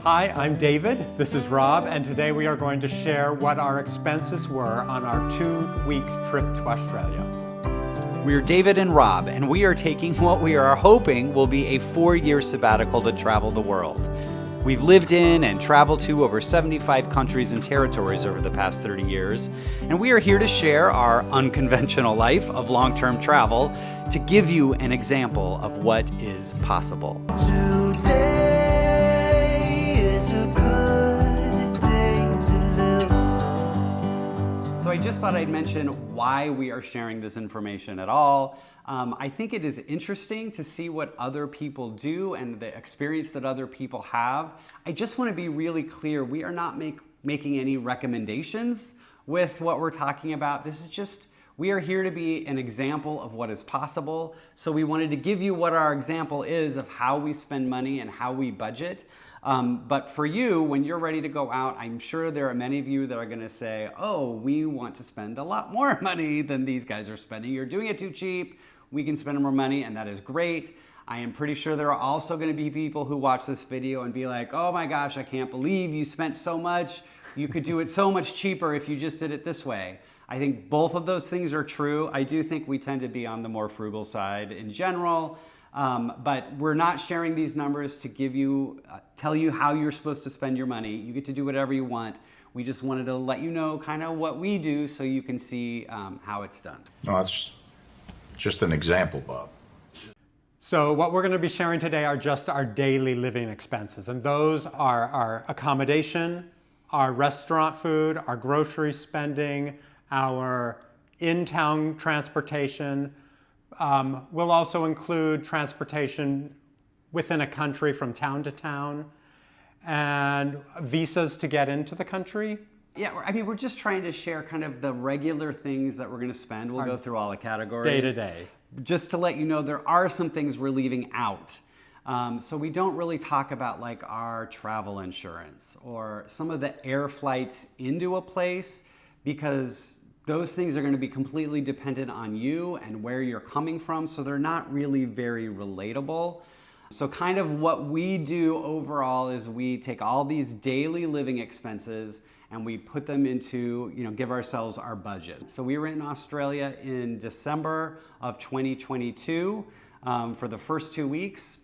Hi, I'm David. This is Rob, and today we are going to share what our expenses were on our 2-week trip to Australia. We're David and Rob, and we are taking what we are hoping will be a 4-year sabbatical to travel the world. We've lived in and traveled to over 75 countries and territories over the past 30 years, and we are here to share our unconventional life of long-term travel to give you an example of what is possible. So I just thought I'd mention why we are sharing this information at all. I think it is interesting to see what other people do and the experience that other people have. I just want to be really clear, we are not making any recommendations with what we're talking about. This is just, we are here to be an example of what is possible. So we wanted to give you what our example is of how we spend money and how we budget. But for you, when you're ready to go out, I'm sure there are many of you that are going to say, oh, we want to spend a lot more money than these guys are spending. You're doing it too cheap. We can spend more money, and that is great. I am pretty sure there are also going to be people who watch this video and be like, oh my gosh, I can't believe you spent so much. You could do it so much cheaper if you just did it this way. I think both of those things are true. I do think we tend to be on the more frugal side in general. But we're not sharing these numbers to give you, tell you how you're supposed to spend your money. You get to do whatever you want. We just wanted to let you know kind of what we do so you can see how it's done. No, it's just an example, Bob. So what we're going to be sharing today are just our daily living expenses. And those are our accommodation, our restaurant food, our grocery spending, our in-town transportation. We'll also include transportation within a country from town to town and visas to get into the country. Yeah, I mean, we're just trying to share kind of the regular things that we're going to spend. We'll go through all the categories. Day to day. Just to let you know, there are some things we're leaving out. So we don't really talk about like our travel insurance or some of the air flights into a place because those things are going to be completely dependent on you and where you're coming from, so they're not really very relatable. So kind of what we do overall is we take all these daily living expenses and we put them into, give ourselves our budget. So we were in Australia in December of 2022 for the first 2 weeks.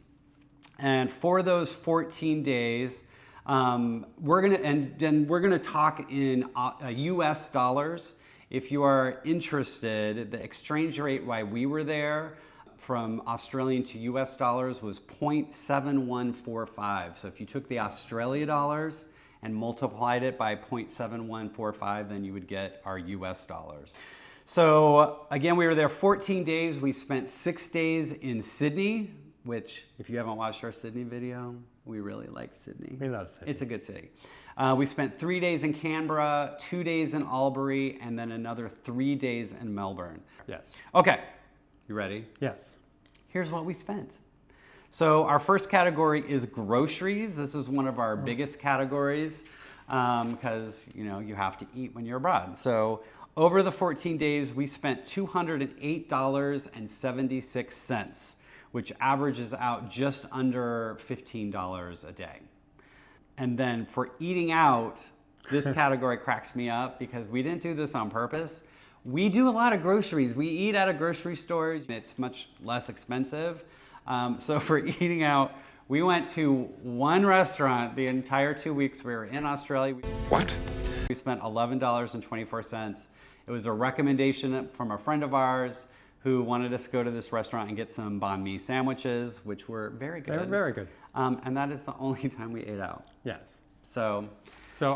And for those 14 days, we're gonna talk in US dollars. If you are interested, the exchange rate while we were there from Australian to US dollars was 0.7145. So if you took the Australia dollars and multiplied it by 0.7145, then you would get our US dollars. So again, we were there 14 days. We spent 6 days in Sydney, which if you haven't watched our Sydney video, we really like Sydney. We love Sydney. It's a good city. We spent 3 days in Canberra, 2 days in Albury, and then another 3 days in Melbourne. Yes. Okay, you ready? Yes. Here's what we spent. So our first category is groceries. This is one of our biggest categories because you have to eat when you're abroad. So over the 14 days, we spent $208.76, which averages out just under $15 a day. And then for eating out, this category cracks me up because we didn't do this on purpose. We do a lot of groceries. We eat at a grocery store. It's much less expensive. So for eating out, we went to one restaurant the entire 2 weeks we were in Australia. What? We spent $11.24. It was a recommendation from a friend of ours who wanted us to go to this restaurant and get some banh mi sandwiches, which were very good. They were very good. And that is the only time we ate out. Yes. So So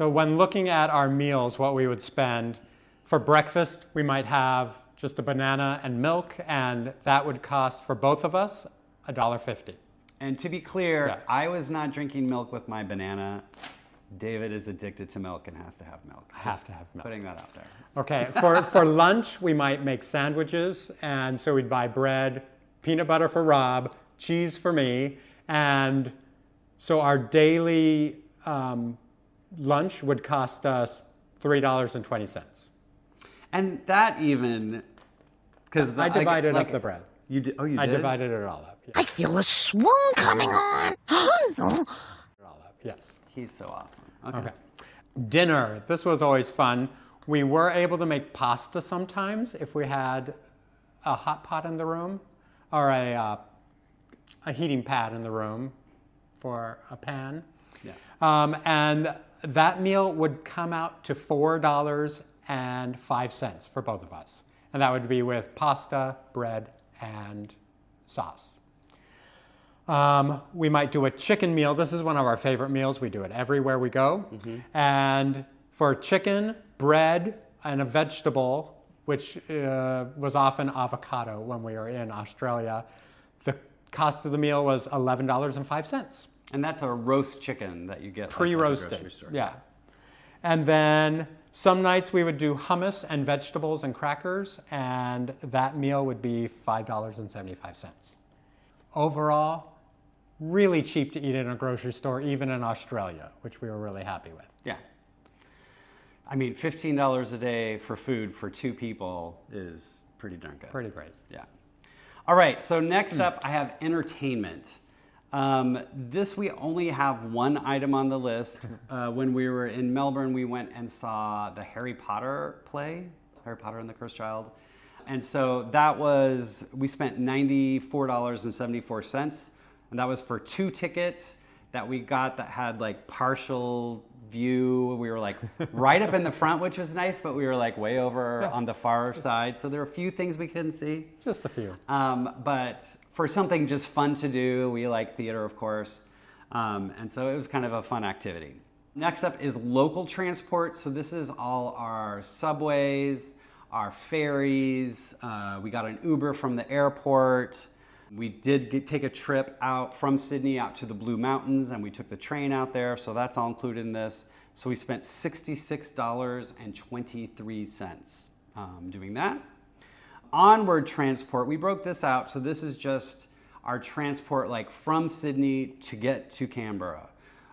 when looking at our meals, what we would spend, for breakfast, we might have just a banana and milk, and that would cost for both of us $1.50. And to be clear, Yeah. I was not drinking milk with my banana. David is addicted to milk and has to have milk. Have to have milk. Putting that out there. Okay, for lunch, we might make sandwiches, and so we'd buy bread, peanut butter for Rob, cheese for me, and so our daily lunch would cost us $3.20. And that even, because I divided up the bread. You did? Oh, you I did? divided it all up. I feel a swoon coming on. Yes. He's so awesome. Okay. Dinner. This was always fun. We were able to make pasta sometimes if we had a hot pot in the room or a heating pad in the room for a pan. Yeah. And that meal would come out to $4.05 for both of us. And that would be with pasta, bread, and sauce. We might do a chicken meal. This is one of our favorite meals. We do it everywhere we go. And for chicken, bread, and a vegetable, which was often avocado when we were in Australia, the cost of the meal was $11.05. And that's a roast chicken that you get Pre-roasted. at the grocery store. Yeah. And then some nights we would do hummus and vegetables and crackers, and that meal would be $5.75. Overall, really cheap to eat in a grocery store, even in Australia, which we were really happy with. Yeah. I mean, $15 a day for food for 2 people is pretty darn good. Pretty great. Yeah. All right, so next up I have entertainment. This we only have one item on the list. When we were in Melbourne, we went and saw the Harry Potter play, Harry Potter and the Cursed Child. And so that was, we spent $94.74, and that was for 2 tickets that we got that had like partial view. We were like right up in the front, which was nice, but we were like way over on the far side. So there were a few things we couldn't see. Just a few. But for something just fun to do, we like theater, of course. And so it was kind of a fun activity. Next up is local transport. So this is all our subways, our ferries. We got an Uber from the airport. We did take a trip out from Sydney out to the Blue Mountains, and we took the train out there, so that's all included in this. So we spent $66.23 doing that. Onward transport, we broke this out, so this is just our transport like from Sydney to get to Canberra,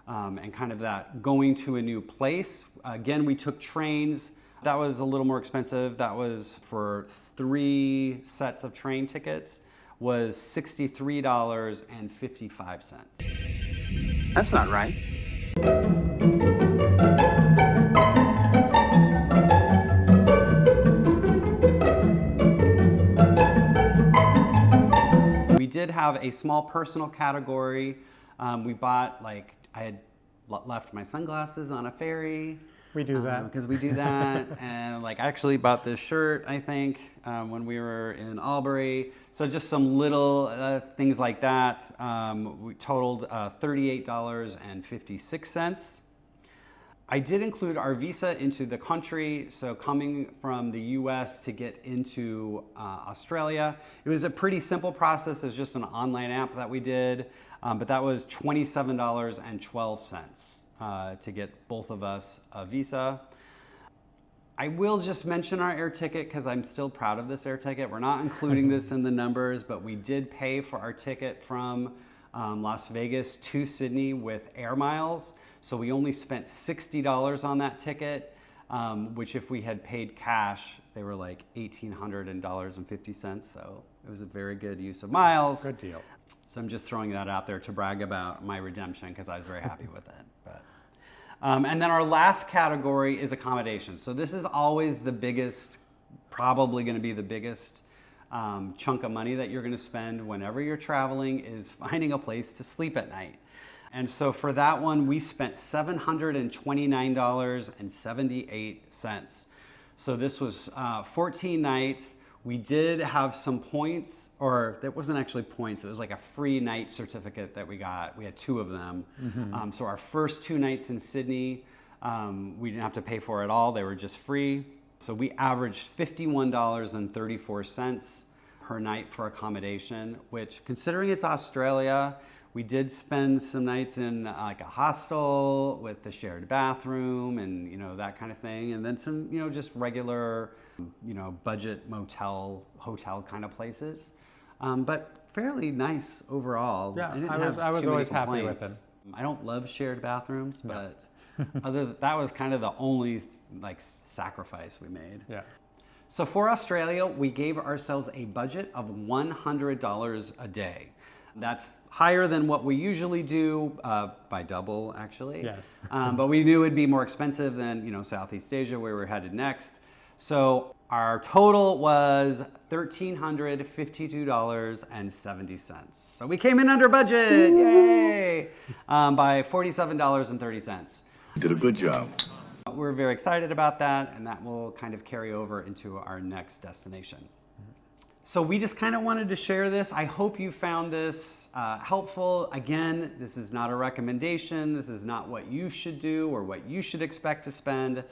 and kind of that going to a new place. Again, we took trains. That was a little more expensive. That was for 3 sets of train tickets, was $63.55. That's not right. We did have a small personal category. We bought, like, I had left my sunglasses on a ferry. We do that. Because we do that. And like I actually bought this shirt, I think, when we were in Albury. So just some little things like that. We totaled $38.56. I did include our visa into the country. So coming from the US to get into Australia, it was a pretty simple process. It's just an online app that we did. But that was $27.12. To get both of us a visa. I will just mention our air ticket because I'm still proud of this air ticket. We're not including this in the numbers, but we did pay for our ticket from Las Vegas to Sydney with air miles. So we only spent $60 on that ticket, which if we had paid cash, they were like $1,800.50. So it was a very good use of miles. Good deal. So I'm just throwing that out there to brag about my redemption because I was very happy with it. But, and then our last category is accommodation. So this is always the biggest, probably going to be the biggest chunk of money that you're going to spend whenever you're traveling is finding a place to sleep at night. And so for that one, we spent $729.78. So this was 14 nights. We did have some points, or that wasn't actually points, it was like a free night certificate that we got. We had 2 of them. Mm-hmm. So our first 2 nights in Sydney, we didn't have to pay for at all. They were just free. So we averaged $51.34 per night for accommodation, which considering it's Australia, we did spend some nights in like a hostel with the shared bathroom and, you know, that kind of thing. And then some, you know, just regular, you know, budget motel, hotel kind of places. But fairly nice overall. Yeah, I was always happy with it. I don't love shared bathrooms, but that was kind of the only like sacrifice we made. Yeah. So for Australia, we gave ourselves a budget of $100 a day. That's higher than what we usually do, by double actually. Yes. But we knew it'd be more expensive than, you know, Southeast Asia, where we're headed next. So our total was $1,352.70. So we came in under budget, yay, by $47.30. You did a good job. We're very excited about that, and that will kind of carry over into our next destination. So we just kind of wanted to share this. I hope you found this helpful. Again, this is not a recommendation. This is not what you should do or what you should expect to spend.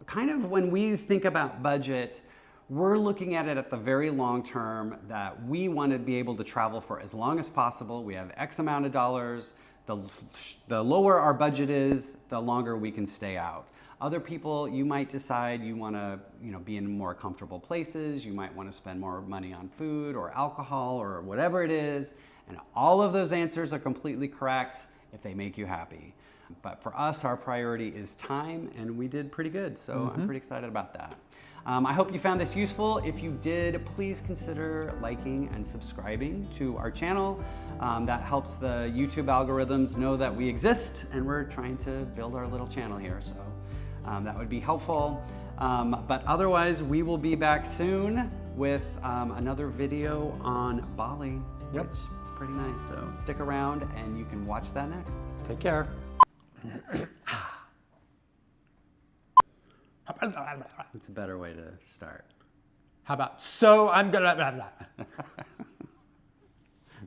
Kind of when we think about budget, we're looking at it at the very long term, that we want to be able to travel for as long as possible. We have X amount of dollars. The lower our budget is, the longer we can stay out. Other people, you might decide you want to, you know, be in more comfortable places. You might want to spend more money on food or alcohol or whatever it is. And all of those answers are completely correct if they make you happy. But for us, our priority is time, and we did pretty good. So I'm pretty excited about that. I hope you found this useful. If you did, please consider liking and subscribing to our channel. That helps the YouTube algorithms know that we exist, and we're trying to build our little channel here. So that would be helpful. But otherwise, we will be back soon with another video on Bali, which is pretty nice. So stick around and you can watch that next. Take care. It's a better way to start. How about, so I'm gonna,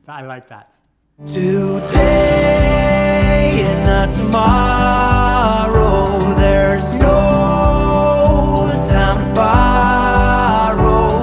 I like that. Today and not tomorrow.